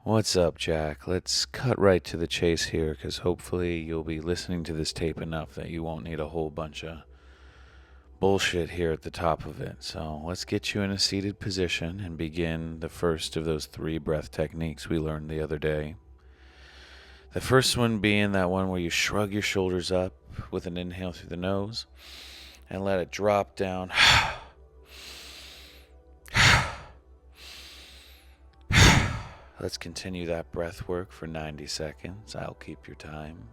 What's up, Jack? Let's cut right to the chase here because hopefully you'll be listening to this tape enough that you won't need a whole bunch of bullshit here at the top of it. So let's get you in a seated position and begin the first of those three breath techniques we learned the other day. The first one being that one where you shrug your shoulders up with an inhale through the nose and let it drop down. Let's continue that breath work for 90 seconds. I'll keep your time.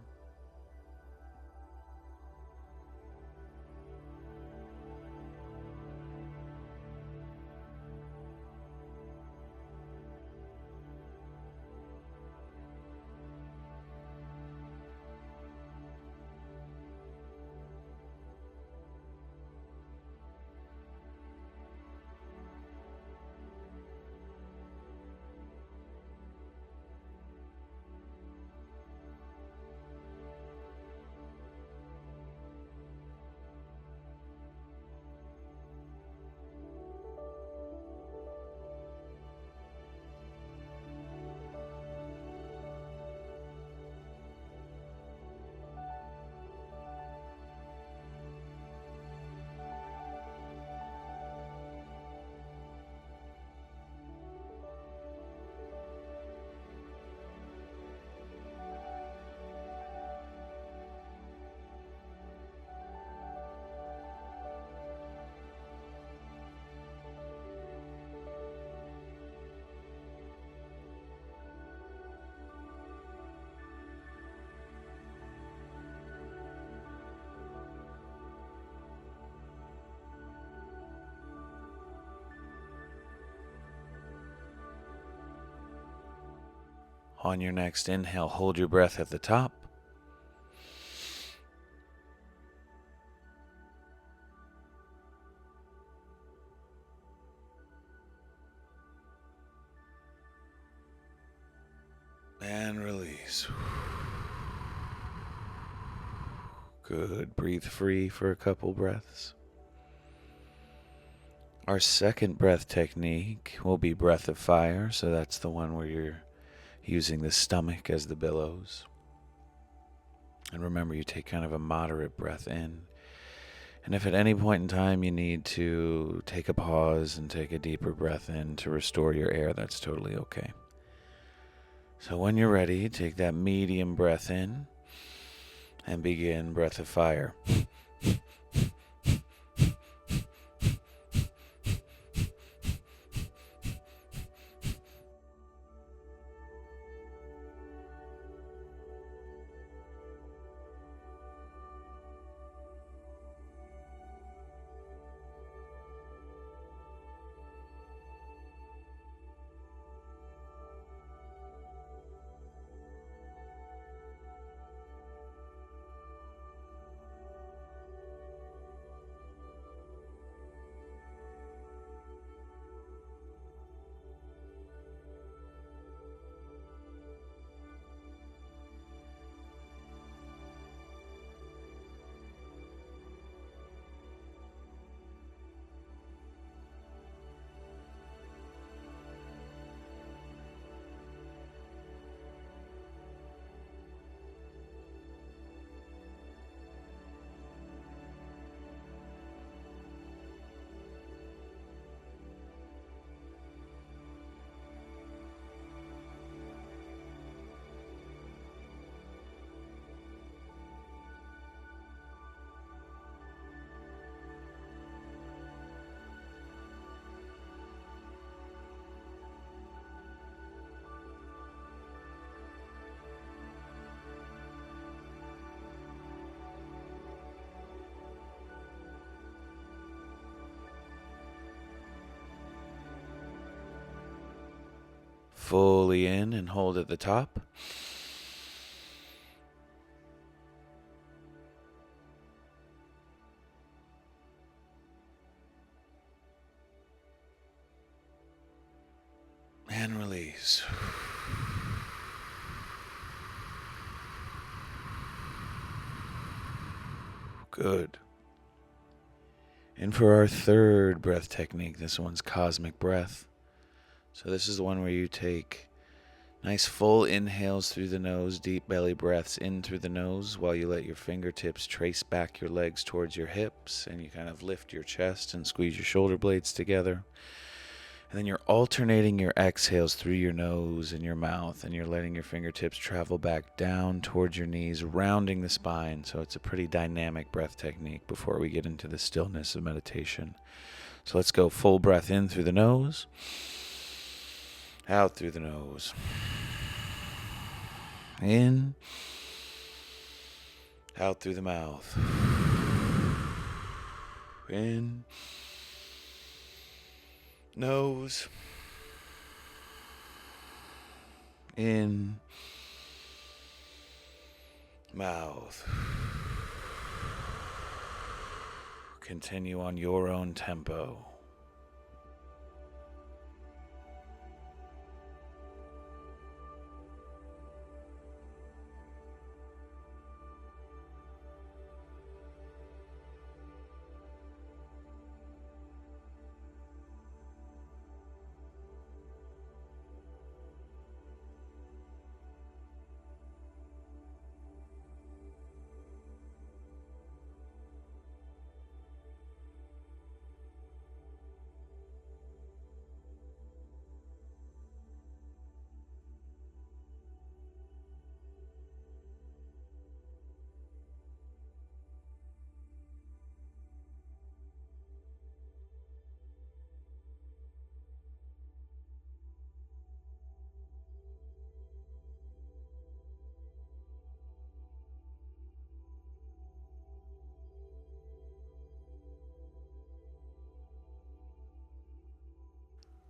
On your next inhale, hold your breath at the top. And release. Good. Breathe free for a couple breaths. Our second breath technique will be breath of fire. So that's the one where you're using the stomach as the bellows. And remember, you take kind of a moderate breath in. And if at any point in time you need to take a pause and take a deeper breath in to restore your air, that's totally okay. So when you're ready, take that medium breath in and begin breath of fire. Fully in and hold at the top. And release. Good. And for our third breath technique, this one's cosmic breath. So this is the one where you take Nice full inhales through the nose, deep belly breaths in through the nose while you let your fingertips trace back your legs towards your hips, and you kind of lift your chest and squeeze your shoulder blades together. And then you're alternating your exhales through your nose and your mouth, and you're letting your fingertips travel back down towards your knees, rounding the spine. So it's a pretty dynamic breath technique before we get into the stillness of meditation. So let's go full breath in through the nose, out through the nose. In, out through the mouth. In, nose. In, mouth. Continue on your own tempo.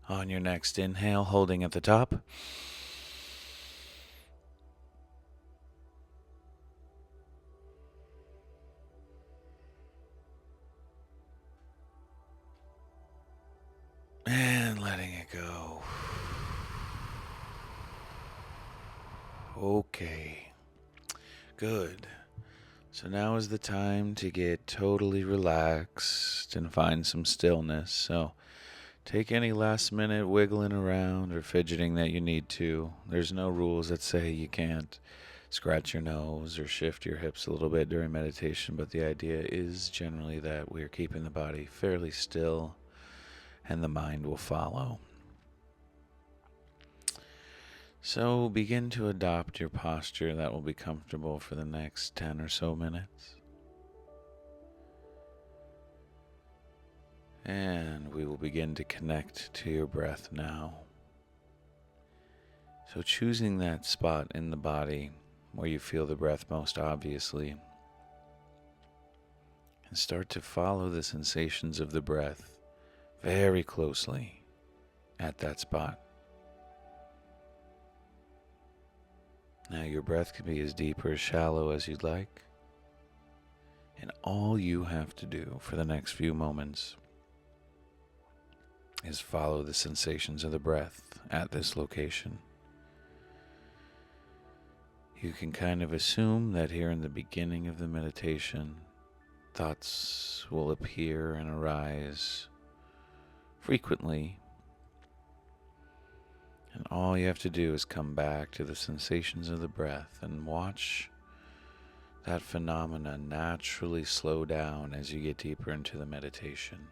On your next inhale, holding at the top. And letting it go. Okay. Good. So now is the time to get totally relaxed and find some stillness. So take any last minute wiggling around or fidgeting that you need to. There's no rules that say you can't scratch your nose or shift your hips a little bit during meditation, but the idea is generally that we're keeping the body fairly still and the mind will follow. So begin to adopt your posture that will be comfortable for the next 10 or so minutes. And we will begin to connect to your breath now. So choosing that spot in the body where you feel the breath most obviously, and start to follow the sensations of the breath very closely at that spot. Now your breath can be as deep or as shallow as you'd like, and all you have to do for the next few moments is follow the sensations of the breath at this location. You can kind of assume that here in the beginning of the meditation, thoughts will appear and arise frequently, and all you have to do is come back to the sensations of the breath and watch that phenomena naturally slow down as you get deeper into the meditation.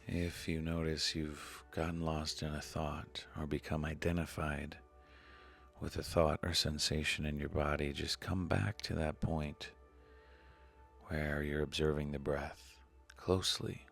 If you notice you've gotten lost in a thought or become identified with a thought or sensation in your body, just come back to that point where you're observing the breath closely.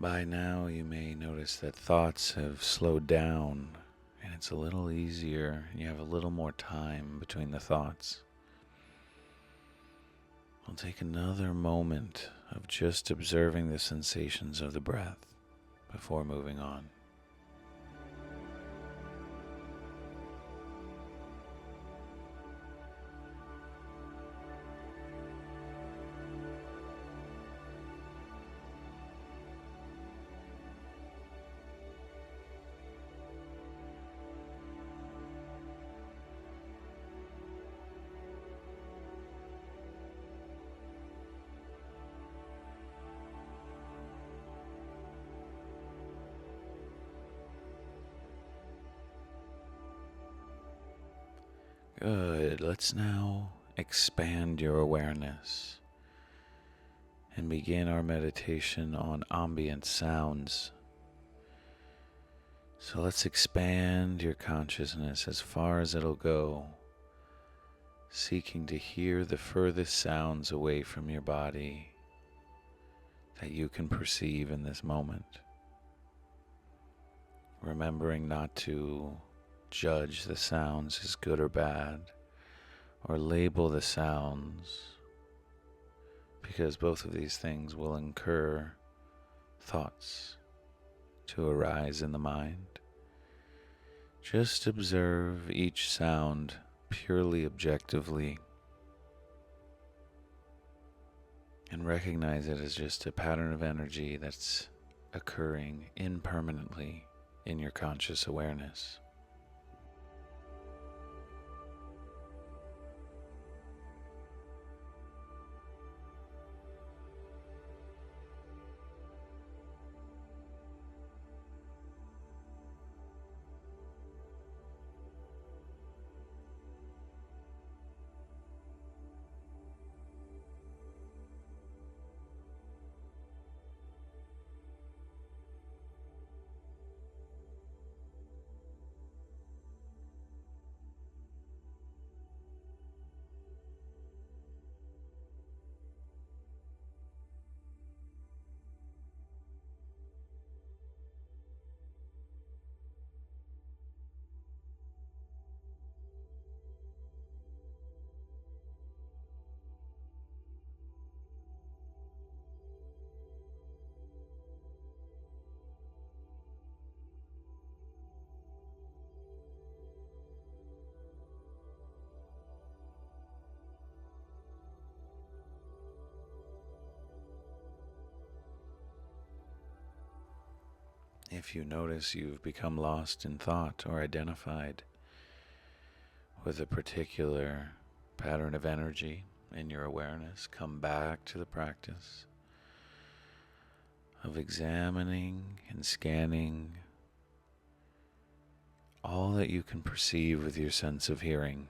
By now, you may notice that thoughts have slowed down and it's a little easier. You have a little more time between the thoughts. We'll take another moment of just observing the sensations of the breath before moving on. Good. Let's now expand your awareness and begin our meditation on ambient sounds. So let's expand your consciousness as far as it'll go, seeking to hear the furthest sounds away from your body that you can perceive in this moment. Remembering not to judge the sounds as good or bad, or label the sounds, because both of these things will incur thoughts to arise in the mind. Just observe each sound purely objectively and recognize it as just a pattern of energy that's occurring impermanently in your conscious awareness. If you notice you've become lost in thought or identified with a particular pattern of energy in your awareness, come back to the practice of examining and scanning all that you can perceive with your sense of hearing.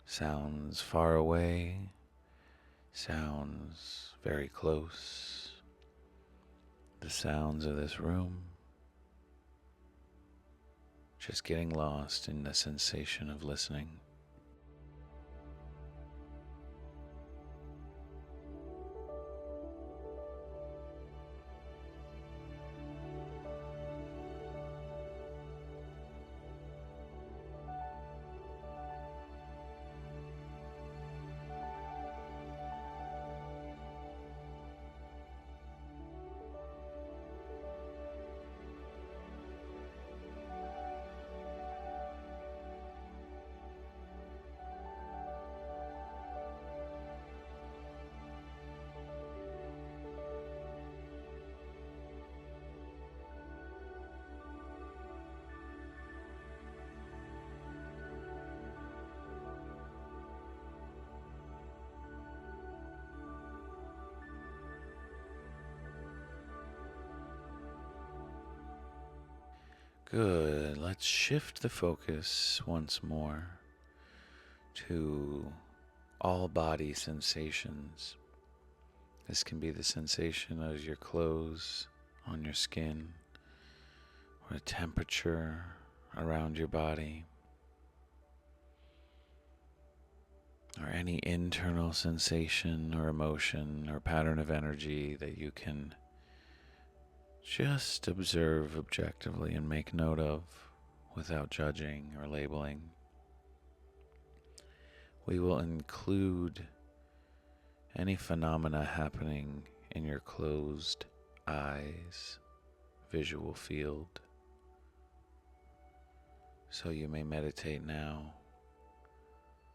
Sounds far away, sounds very close, the sounds of this room, just getting lost in the sensation of listening. Good. Let's shift the focus once more to all body sensations. This can be the sensation of your clothes on your skin, or a temperature around your body, or any internal sensation or emotion or pattern of energy that you can just observe objectively and make note of without judging or labeling. We will include any phenomena happening in your closed eyes, visual field. So you may meditate now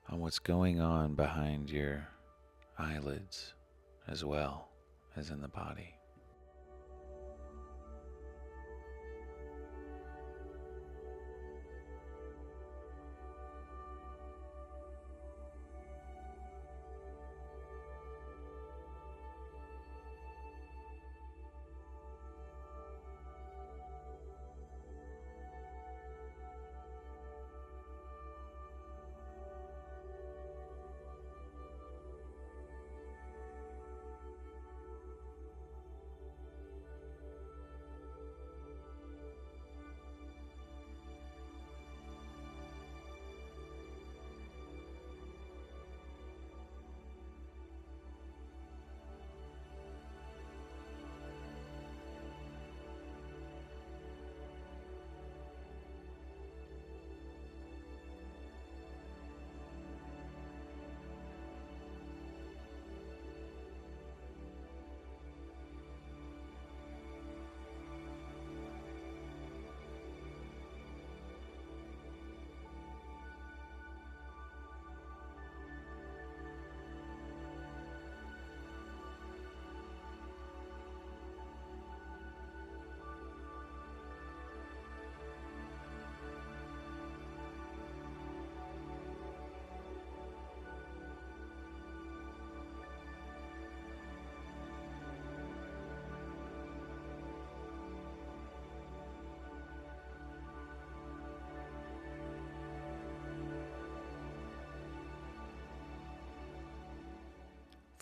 on what's going on behind your eyelids as well as in the body.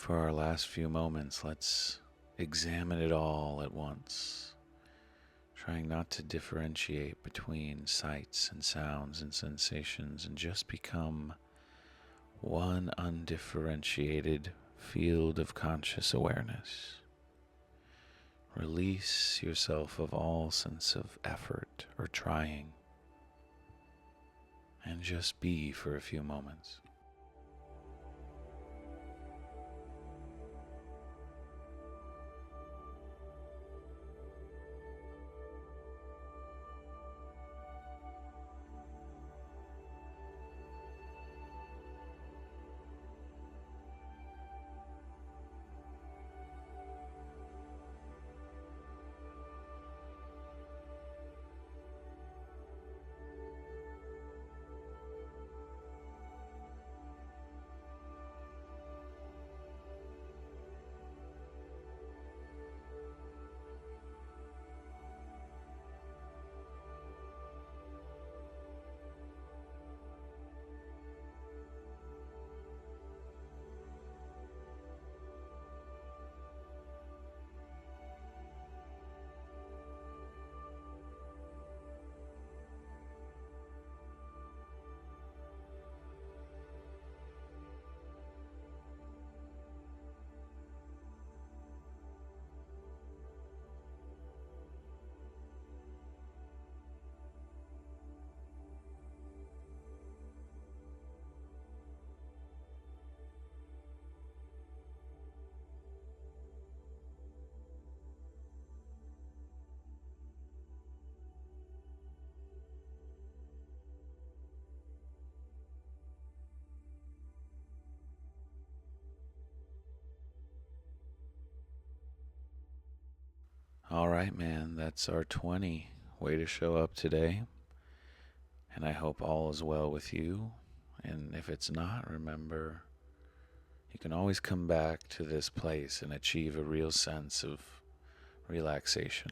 For our last few moments, let's examine it all at once, trying not to differentiate between sights and sounds and sensations, and just become one undifferentiated field of conscious awareness. Release yourself of all sense of effort or trying, and just be for a few moments. All right, man, that's our 20. Way to show up today. And I hope all is well with you. And if it's not, remember, you can always come back to this place and achieve a real sense of relaxation.